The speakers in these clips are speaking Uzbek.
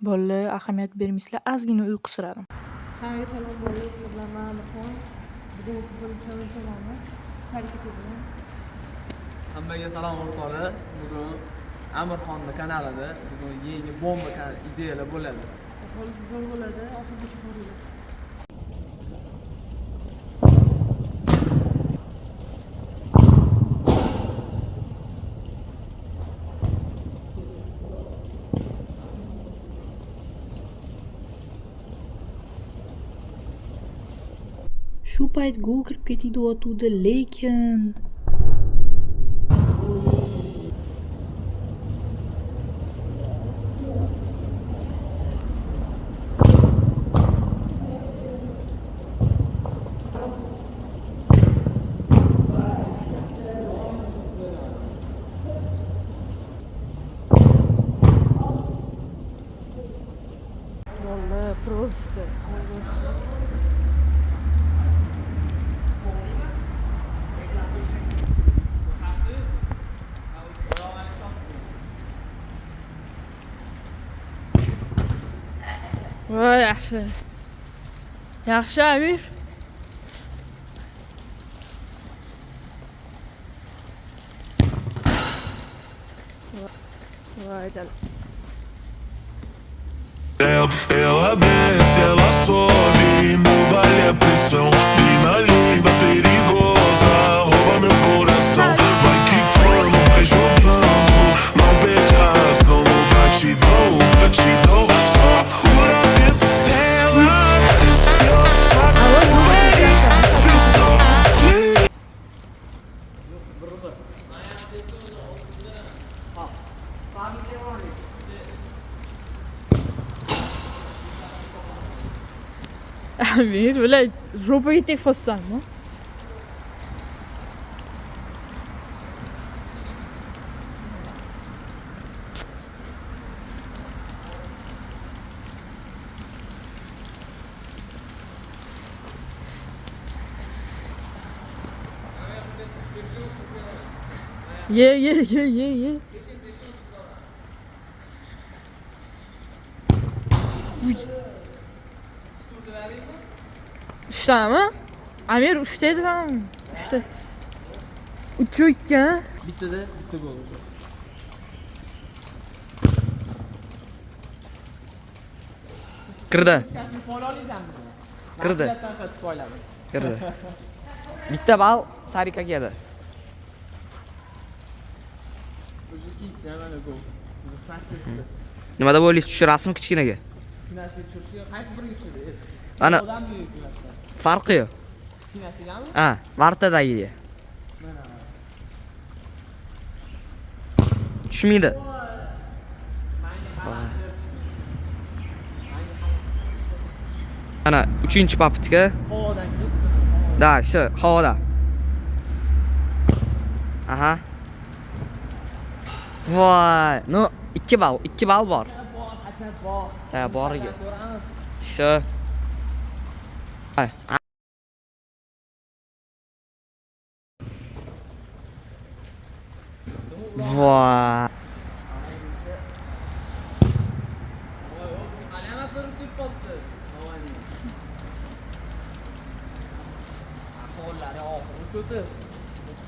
Bolalar ahamiyat bermaysizlar, ozgina uyqusiradim. Hammaga salom bo'ldi, sizlar bilan men Amirxon. Bugun futbol o'ynaymiz. Sarika bilan. Hammaga salom o'rtoqlar. Bugun Amirxonning kanalida bugun yangi bomba ideyalar bo'ladi. Aholisi zo'r bo'ladi, oxirigacha ko'ringlar. Shu payt gol kirib ketayotgandi, lekin Bolalar просто hozir voy yaxshi. Yaxshi, Amir. voy jalal. Ela desce, ela sobe, no baile é pressão. Mina linda, perigosa, rouba meu coração. Vai quicando, vai jogando, não perde a razão. Batidão, só por dentro. Se ela desce, ela sobe, pressão. Amir, bular ro'paga teg'ozsanmi? Ye. Uchtami? Amir 3 dedi ben. 3'te. 3 ekan. Bittada bitta gol. Kirdi. Pol olaysanmi? Kirdi. Poyladi. Kirdi. Bitta bal Sarikaga edi. O'zi ikkinchisi mana gol. Nimada bo'laysiz? Shu rasm kichkinaga. Finalga tushishga qaysi biriga tushdi? Ana Odam yo'q finalda. farqi yo'q. Finalgami? Ha, vartadagi. Mana. Tushmaydi. Ana 3-papitka. Havodan ketdi. Da, shu havoda. Aha. Voy, no 2 bal bor. Bor. Ha, boriga. Ko'ramiz. Shu. Voy. Alama ko'rib ketibdi. Havani. Qo'llari oxiri ko'ti.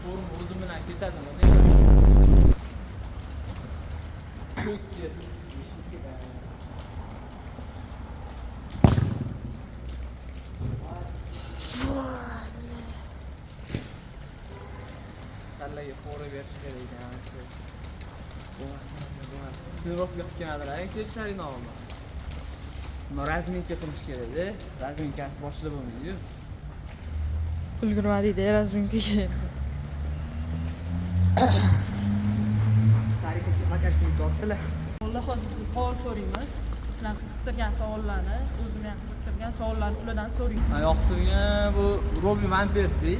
Form o'zi bilan ketadimi? Ko'kka. Sallaga fora berish kerak ekan. Trenirovka qilganlar, kelishlaring nomimi. Buni razminka qilish kerak-da. Razminkasi boshlab bo'lmaydi-yu. Ulgurmadingda razminkaga. Sarikaga bagajni tortdilar. Bolalar hozir biz savol so'raymiz. Sizlarni qiziqtirgan savollarni, o'zimni ham qiziqtirgan savollarni ulardan so'rang. Yoqtirgan bu Robi van Persie.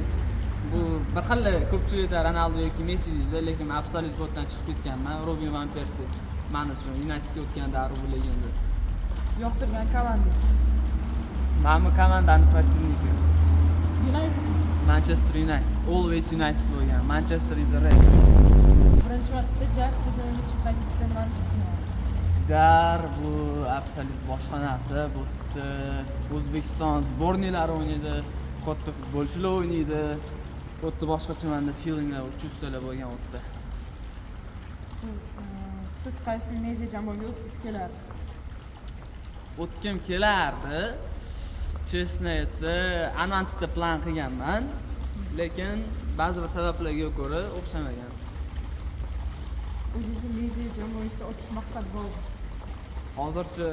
Bu bir xil ko'pchilikda Ronaldo yoki Messi deydi, lekin men absolut botdan chiqib ketganman. Robi van Persie men uchun Unitedga o'tgan davr bo'lganda. Yoqtirgan komandangiz. Menmi komandani protivniki. United. Manchester United. Always United bo'lgan. Manchester is red. Birinchi marta jar stadioniga chiqqan sizdan nima his qilasiz? jar bu absolyut boshqa narsa. Bu yerda O'zbekiston sborniylari o'ynaydi, katta futbolchilar o'ynaydi. Bu yerda boshqacha menda feelinglar, chuvstolar bo'lgan u yerda. Siz qaysi media jamoaga o'tgisi kelardi? O'tgim kelardi. Chestni aytsa, Anvantda plan qilganman, lekin ba'zi bir sabablarga ko'ra o'xshamagan. O'zingizni media jamoasi ochish maqsad bormi? Hozircha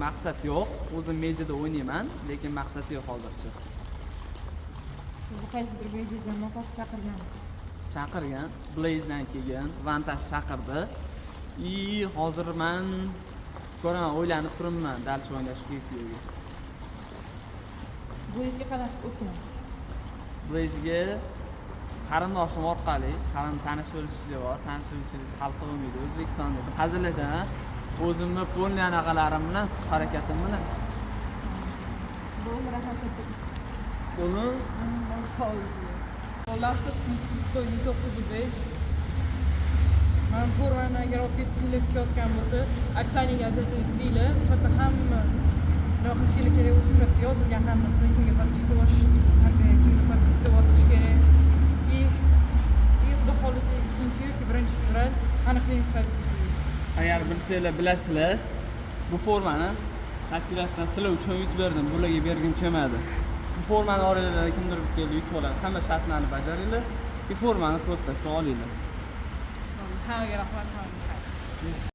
maqsad yo'q. O'zim mediada o'ynayman, lekin maqsad yo'q hozircha. Sizni qaysidir media jamoasi Chaqirgan, Blaze'dan kelgan, Vantage chaqirdi. Hozir men ko'raman, o'ylanib turibman dalcha o'ynash videoga. Blaze'ga qanaqa o'tdingiz? Blaze'ga qarindoshim orqali, tanishuvchilik bor, tanishuvingiz hal qilmaydi. O'zbekistonda hazillashaman. O'zimni polni anaqalarim bilan, kuch harakatim bilan. Bo'ldi, rahmat katta. Buni Sağ olun. Olasız qiziq qo'ydi 9:05. Men formani agar olib ketayotgan bo'lsa, aksaniyaga kiringlar. O'sha yerda hamma nima qilishinglar kerak bo'lsa, o'sha yerda yozilgan hammasi, kimga подписка bosish kerak, kimga подписка bosish kerak. Xudo xohlasa 2 yoki 1-fevral aniqlaymiz qayerda. agar bilsanglar, bilasizlar, bu formani tashkilotdan sizlar uchun yuz berdim, bularga bergim kelmadi. Bu formani oranglarda kimdir kelib yutib oladi. Hamma shartlarni bajaringlar. Bu formani prosta olinglar. Hammaga rahmat.